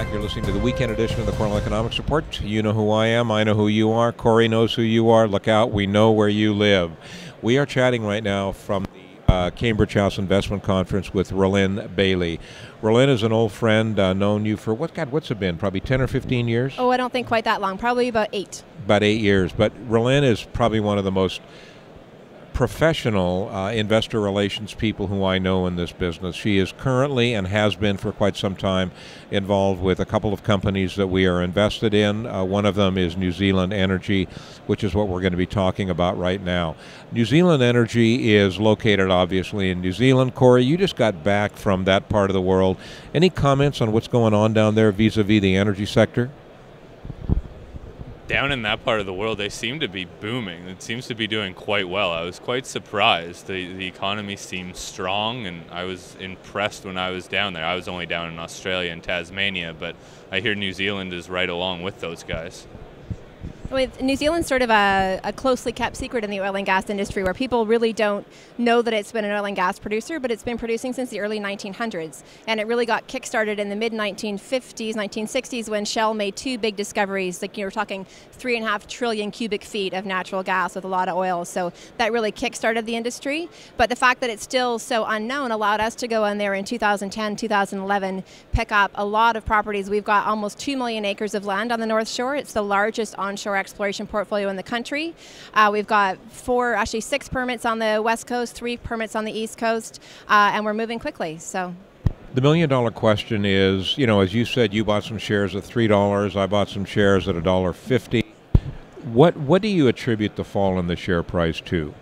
back. You're listening to the weekend edition of the Korelin Economics Report. You know who I am. I know who you are. Corey knows who you are. Look out. We know where you live. We are chatting right now from the Cambridge House Investment Conference with Korelin Bailey. Korelin is an old friend, known you for, what's it been? Probably 10 or 15 years? Oh, I don't think quite that long. Probably about 8. About 8 years. But Korelin is probably one of the most professional investor relations people who I know in this business. She is currently and has been for quite some time involved with a couple of companies that we are invested in. One of them is New Zealand Energy, which is what we're going to be talking about right now. New Zealand Energy is located obviously in New Zealand. Corey, you just got back from that part of the world. Any comments on what's going on down there vis-a-vis the energy sector? Down in that part of the world, they seem to be booming. It seems to be doing quite well. I was quite surprised. The economy seems strong, and I was impressed when I was down there. I was only down in Australia and Tasmania, but I hear New Zealand is right along with those guys. With New Zealand's sort of a closely kept secret in the oil and gas industry, where people really don't know that it's been an oil and gas producer, but it's been producing since the early 1900s. And it really got kickstarted in the mid-1950s, 1960s, when Shell made 2 big discoveries. Like, you know, we're talking 3.5 trillion cubic feet of natural gas with a lot of oil. So that really kickstarted the industry. But the fact that it's still so unknown allowed us to go in there in 2010, 2011, pick up a lot of properties. We've got almost 2 million acres of land on the North Shore. It's the largest onshore exploration portfolio in the country. We've got 6 permits on the West Coast, 3 permits on the East Coast, and we're moving quickly. So, the million-dollar question is, you know, as you said, you bought some shares at $3. I bought some shares at $1.50. What do you attribute the fall in the share price to?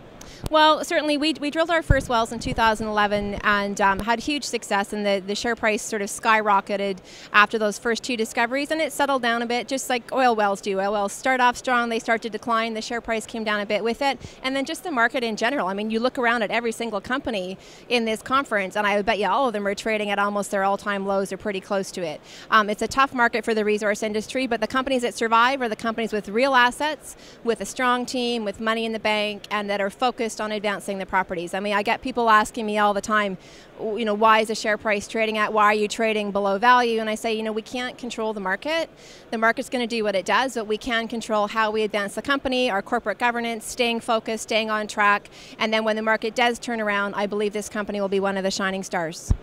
Well, certainly we drilled our first wells in 2011 and had huge success, and the share price sort of skyrocketed after those first 2 discoveries, and it settled down a bit, just like oil wells do. Oil wells start off strong, they start to decline, the share price came down a bit with it, and then just the market in general. I mean, you look around at every single company in this conference, and I would bet you all of them are trading at almost their all-time lows or pretty close to it. It's a tough market for the resource industry, but the companies that survive are the companies with real assets, with a strong team, with money in the bank, and that are focused on advancing the properties. I mean, I get people asking me all the time, you know, why is the share price trading at? Why are you trading below value? And I say, you know, we can't control the market. The market's going to do what it does, but we can control how we advance the company, our corporate governance, staying focused, staying on track. And then when the market does turn around, I believe this company will be one of the shining stars.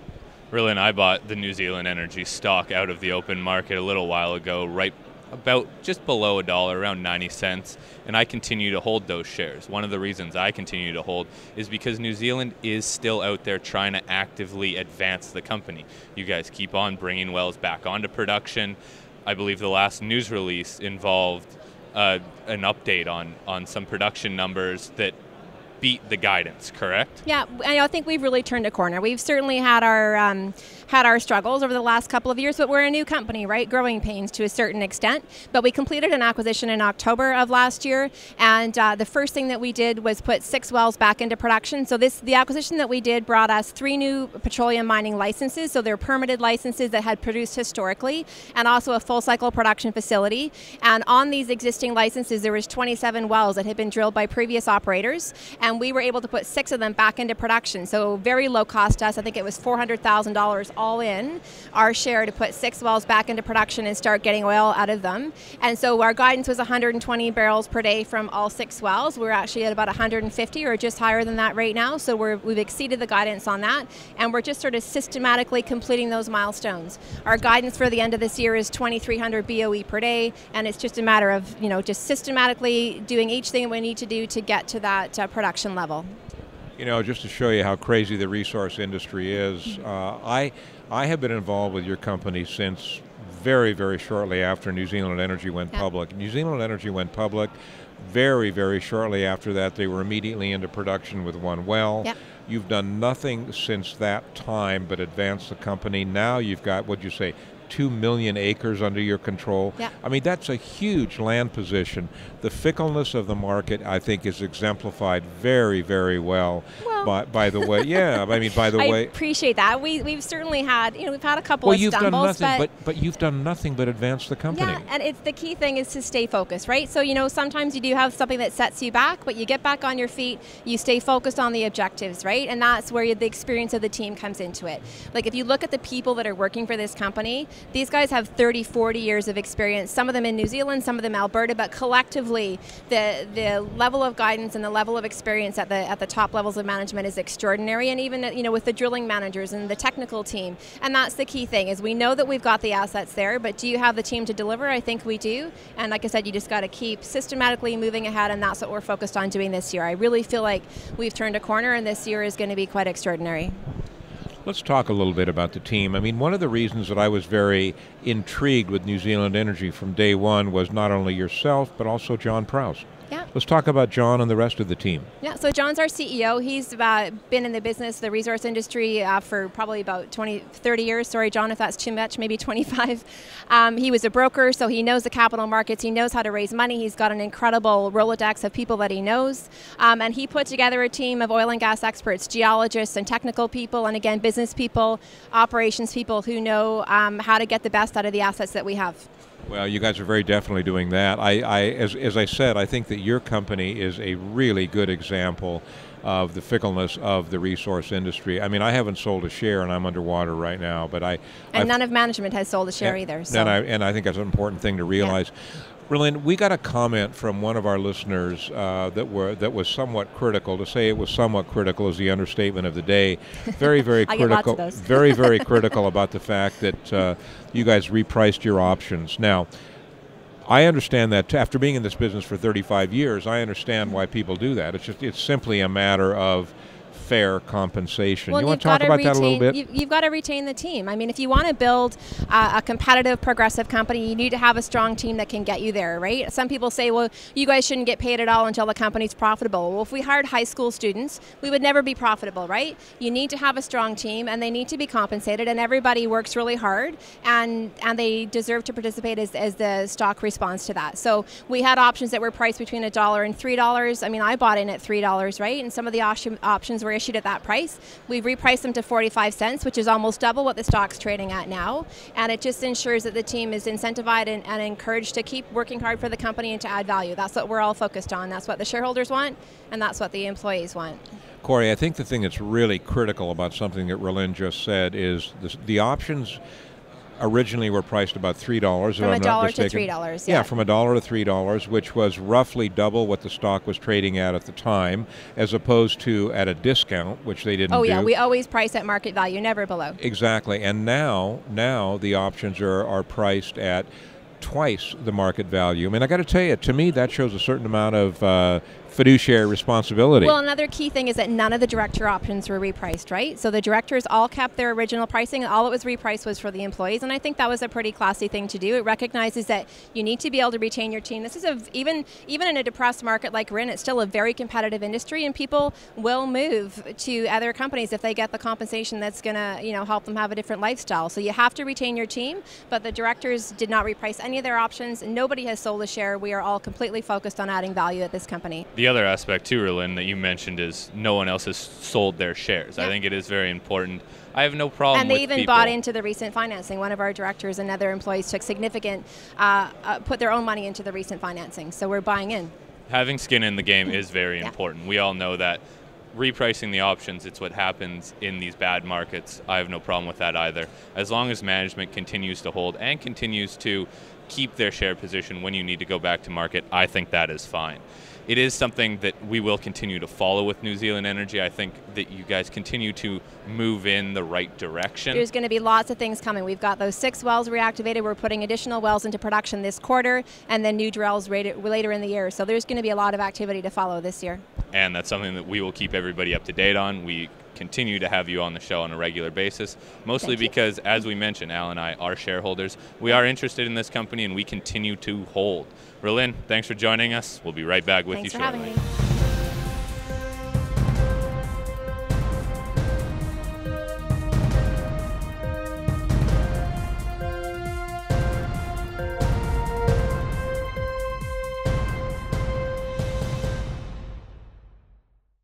Really, and I bought the New Zealand Energy stock out of the open market a little while ago, right about just below $1, around 90 cents, and I continue to hold those shares. One of the reasons I continue to hold is because New Zealand is still out there trying to actively advance the company. You guys keep on bringing wells back onto production. I believe the last news release involved an update on some production numbers that beat the guidance, correct? Yeah, I think we've really turned a corner. We've certainly had our struggles over the last couple of years, but we're a new company, right? Growing pains to a certain extent. But we completed an acquisition in October of last year, and the first thing that we did was put 6 wells back into production. So the acquisition that we did brought us 3 new petroleum mining licenses. So they're permitted licenses that had produced historically, and also a full cycle production facility. And on these existing licenses, there was 27 wells that had been drilled by previous operators, and we were able to put 6 of them back into production. So very low cost to us. I think it was $400,000 all in our share to put 6 wells back into production and start getting oil out of them. And so our guidance was 120 barrels per day from all 6 wells. We're actually at about 150 or just higher than that right now. So we've exceeded the guidance on that, and we're just sort of systematically completing those milestones. Our guidance for the end of this year is 2,300 BOE per day, and it's just a matter of, you know, just systematically doing each thing we need to do to get to that production level. You know, just to show you how crazy the resource industry is, I have been involved with your company since very, very shortly after New Zealand Energy went public. New Zealand Energy went public. Very, very shortly after that, they were immediately into production with 1 well. Yep. You've done nothing since that time but advance the company. Now you've got, what'd you say, 2 million acres under your control. Yeah. I mean, that's a huge land position. The fickleness of the market, I think, is exemplified very, very well by the way. Yeah, I mean, by the way. I appreciate that. We've certainly had, we've had a couple of you've stumbles. Done nothing, but you've done nothing but advance the company. Yeah, and it's the key thing is to stay focused, right? So, sometimes you do have something that sets you back, but you get back on your feet, you stay focused on the objectives, right? And that's where the experience of the team comes into it. Like if you look at the people that are working for this company, these guys have 30, 40 years of experience, some of them in New Zealand, some of them Alberta, but collectively the level of guidance and the level of experience at the top levels of management is extraordinary, and even with the drilling managers and the technical team. And that's the key thing is we know that we've got the assets there, but do you have the team to deliver? I think we do. And like I said, you just got to keep systematically moving ahead, and that's what we're focused on doing this year. I really feel like we've turned a corner, and this year is going to be quite extraordinary. Let's talk a little bit about the team. I mean, one of the reasons that I was very intrigued with New Zealand Energy from day one was not only yourself, but also John Prowse. Yeah. Let's talk about John and the rest of the team. Yeah, so John's our CEO. He's been in the business, the resource industry, for probably about 20, 30 years. Sorry, John, if that's too much, maybe 25. He was a broker, so he knows the capital markets. He knows how to raise money. He's got an incredible Rolodex of people that he knows. And he put together a team of oil and gas experts, geologists and technical people, and again, business people, operations people who know how to get the best out of the assets that we have. Well, you guys are very definitely doing that. As I said, I think that your company is a really good example of the fickleness of the resource industry. I mean, I haven't sold a share, and I'm underwater right now, but none of management has sold a share either. So. And I think that's an important thing to realize. Yeah. Rylin, we got a comment from one of our listeners that was somewhat critical. To say it was somewhat critical is the understatement of the day. Very, very critical. Get lots of those. Very, very critical about the fact that you guys repriced your options. Now, I understand that after being in this business for 35 years, I understand why people do that. It's simply a matter of fair compensation. Well, you want to talk about that a little bit? You've got to retain the team. I mean, if you want to build a competitive, progressive company, you need to have a strong team that can get you there, right? Some people say, well, you guys shouldn't get paid at all until the company's profitable. Well, if we hired high school students, we would never be profitable, right? You need to have a strong team, and they need to be compensated, and everybody works really hard, and they deserve to participate as the stock responds to that. So we had options that were priced between $1 and $3. I mean, I bought in at $3, right? And some of the options were issued at that price. We've repriced them to 45 cents, which is almost double what the stock's trading at now. And it just ensures that the team is incentivized and encouraged to keep working hard for the company and to add value. That's what we're all focused on. That's what the shareholders want, and that's what the employees want. Corey, I think the thing that's really critical about something that Rylin just said is the options originally were priced about $3. From $1 to $3, yeah, from $1 to $3, which was roughly double what the stock was trading at the time, as opposed to at a discount, which they didn't do. Oh yeah, we always price at market value, never below. Exactly, and now the options are priced at twice the market value. I mean, I got to tell you, to me, that shows a certain amount of fiduciary responsibility. Well, another key thing is that none of the director options were repriced, right? So the directors all kept their original pricing, and all it was repriced was for the employees, and I think that was a pretty classy thing to do. It recognizes that you need to be able to retain your team. This is even in a depressed market like we're in, it's still a very competitive industry, and people will move to other companies if they get the compensation that's going to help them have a different lifestyle. So you have to retain your team, but the directors did not reprice any of their options. Nobody has sold a share. We are all completely focused on adding value at this company. The other aspect too, Rylin, that you mentioned is no one else has sold their shares. Yeah. I think it is very important. I have no problem with And they even bought into the recent financing. One of our directors and other employees took significant, put their own money into the recent financing. So we're buying in. Having skin in the game is very important. We all know that. Repricing the options, it's what happens in these bad markets. I have no problem with that either. As long as management continues to hold and continues to keep their share position when you need to go back to market, I think that is fine. It is something that we will continue to follow with New Zealand Energy. I think that you guys continue to move in the right direction. There's going to be lots of things coming. We've got those 6 wells reactivated. We're putting additional wells into production this quarter, and then new drills later in the year. So there's going to be a lot of activity to follow this year. And that's something that we will keep everybody up to date on. We continue to have you on the show on a regular basis, mostly because, as we mentioned, Al and I are shareholders. We are interested in this company, and we continue to hold. Rylin, thanks for joining us. We'll be right back with you shortly. Thanks for having me.